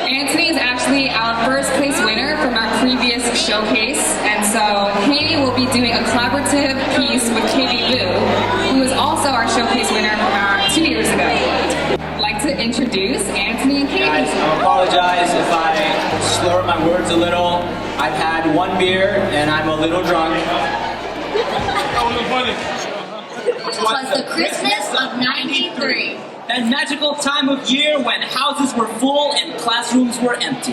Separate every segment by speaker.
Speaker 1: Anthony is actually our first place winner from our previous showcase, and so KAVI will be doing a collaborative piece with KAVI Boo, who was also our showcase winner 2 years ago. I'd like to introduce Anthony and KAVI.
Speaker 2: Guys, I apologize if I slur my words a little. I've had one beer and I'm a little drunk.
Speaker 3: It was the Christmas of '93.
Speaker 2: That magical time of year when houses were full and classrooms were empty.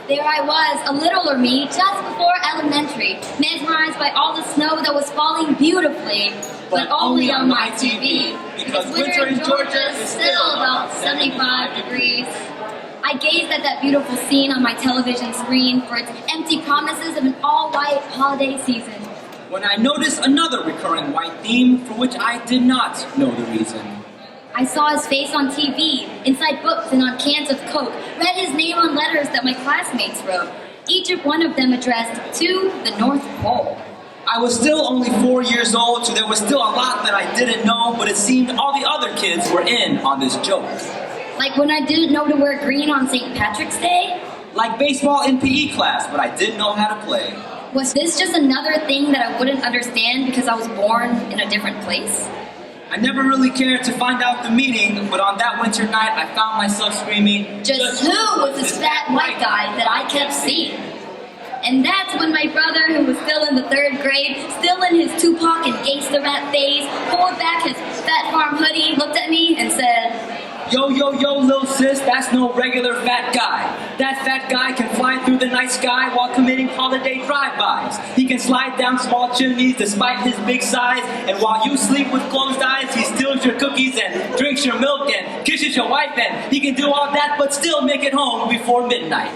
Speaker 3: There I was, a littler me, just before elementary, mesmerized by all the snow that was falling beautifully, but only on my TV, because winter in Georgia is still about 75 degrees. I gazed at that beautiful scene on my television screen for its empty promises of an all-white holiday season.
Speaker 2: When I noticed another recurring white theme for which I did not know the reason.
Speaker 3: I saw his face on TV, inside books and on cans of Coke, read his name on letters that my classmates wrote, each of one of them addressed to the North Pole.
Speaker 2: I was still only 4 years old, so there was still a lot that I didn't know, but it seemed all the other kids were in on this joke.
Speaker 3: Like when I didn't know to wear green on St. Patrick's Day?
Speaker 2: Like baseball in PE class, but I didn't know how to play.
Speaker 3: Was this just another thing that I wouldn't understand because I was born in a different place?
Speaker 2: I never really cared to find out the meaning, but on that winter night I found myself screaming,
Speaker 3: Just who was this fat white guy that I kept seeing? And that's when my brother, who was still in the 3rd grade, still in his Tupac and Gangsta Rap phase, pulled back his Fat Farm hoodie, looked at me, and said,
Speaker 2: Yo, yo, yo, little sis, that's no regular fat guy. That fat guy can fly through the night sky while committing holiday drive-bys. He can slide down small chimneys despite his big size, and while you sleep with closed eyes, he steals your cookies and drinks your milk and kisses your wife, and he can do all that but still make it home before midnight.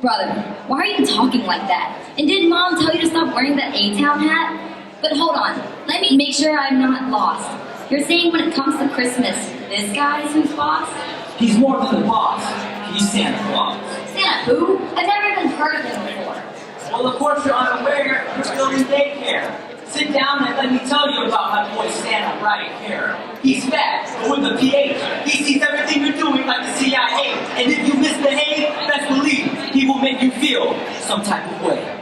Speaker 3: Brother, why are you talking like that? And did Mom tell you to stop wearing that A-Town hat? But hold on, let me make sure I'm not lost. You're saying when it comes to Christmas, this guy's who's boss?
Speaker 2: He's more than the boss. He's Santa Claus.
Speaker 3: Santa who? I've never even heard of him before.
Speaker 2: Well, of course you're unaware. You're still in daycare. Sit down and let me tell you about my boy Santa right here. He's fat, but with a PH. He sees everything you're doing like the CIA. And if you misbehave, best believe he will make you feel some type of way.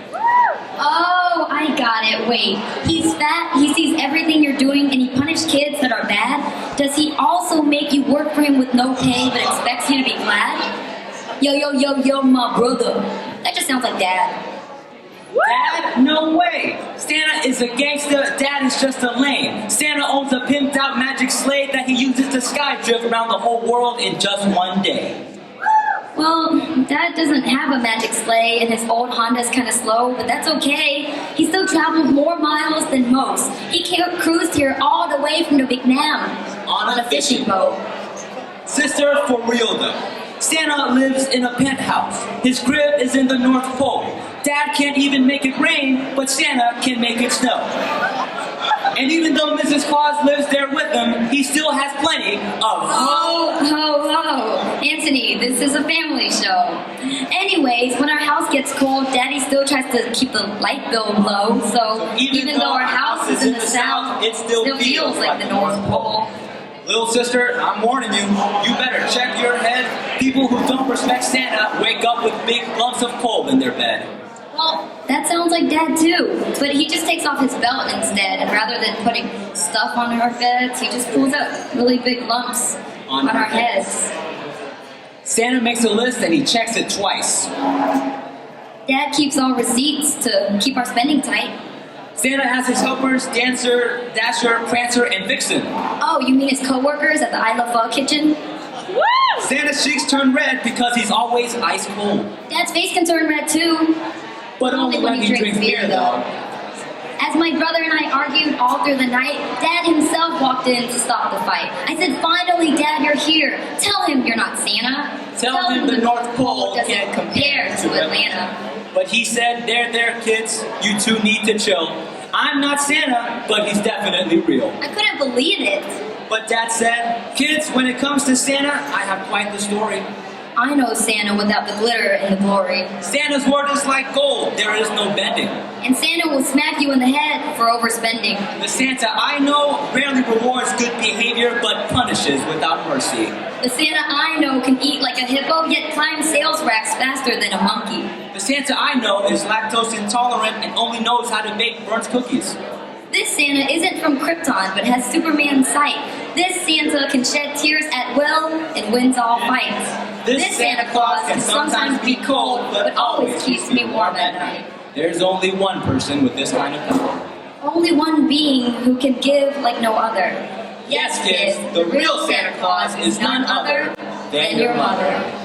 Speaker 3: Oh, I got it. Wait, he's fat, he sees everything you're doing, and he punishes kids that are bad? Does he also make you work for him with no pay but expects you to be glad? Yo, yo, yo, yo, my brother. That just sounds like Dad.
Speaker 2: Dad? No way! Santa is a gangster, Dad is just a lame. Santa owns a pimped out magic sleigh that he uses to skydrift around the whole world in just one day.
Speaker 3: Well, Dad doesn't have a magic sleigh and his old Honda's kind of slow, but that's okay. He still traveled more miles than most. He cruised here all the way from the Vietnam on a fishing boat.
Speaker 2: Sister, for real though. Santa lives in a penthouse. His crib is in the North Pole. Dad can't even make it rain, but Santa can make it snow. And even though Mrs. Claus lives there with him, he still has plenty of
Speaker 3: ho, ho, ho. Anthony, this is a family show. Anyways, when our house gets cold, Daddy still tries to keep the light bill low, so even though our house is in the south, it still feels like the North Pole.
Speaker 2: Little sister, I'm warning you, you better check your head. People who don't respect Santa wake up with big lumps of coal in their bed.
Speaker 3: Well, that sounds like Dad too, but he just takes off his belt instead, and rather than putting stuff on our beds, he just pulls out really big lumps on our heads.
Speaker 2: Santa makes a list and he checks it twice.
Speaker 3: Dad keeps all receipts to keep our spending tight.
Speaker 2: Santa has his helpers, Dancer, Dasher, Prancer, and Vixen.
Speaker 3: Oh, you mean his co-workers at the I Love Pho kitchen?
Speaker 2: Woo! Santa's cheeks turn red because he's always ice cold.
Speaker 3: Dad's face can turn red too.
Speaker 2: But only when he drinks beer, though.
Speaker 3: As my brother and I argued all through the night, Dad himself walked in to stop the fight. I said, finally, Dad, you're here. Tell him you're not Santa.
Speaker 2: Tell him the North Pole
Speaker 3: doesn't compare to Atlanta.
Speaker 2: But he said, there, kids. You two need to chill. I'm not Santa, but he's definitely real.
Speaker 3: I couldn't believe it.
Speaker 2: But Dad said, kids, when it comes to Santa, I have quite the story.
Speaker 3: I know Santa without the glitter and the glory.
Speaker 2: Santa's word is like gold, there is no bending.
Speaker 3: And Santa will smack you in the head for overspending.
Speaker 2: The Santa I know rarely rewards good behavior, but punishes without mercy.
Speaker 3: The Santa I know can eat like a hippo, yet climb sales racks faster than a monkey.
Speaker 2: The Santa I know is lactose intolerant and only knows how to bake burnt cookies.
Speaker 3: This Santa isn't from Krypton, but has Superman sight. This Santa can shed tears at will and wins all fights.
Speaker 2: This Santa Claus can sometimes be cold, but always keeps me warm at night. There's only one person with this kind of power.
Speaker 3: Only one being who can give like no other.
Speaker 2: Yes, kids, the real Santa Claus is none other than your mother.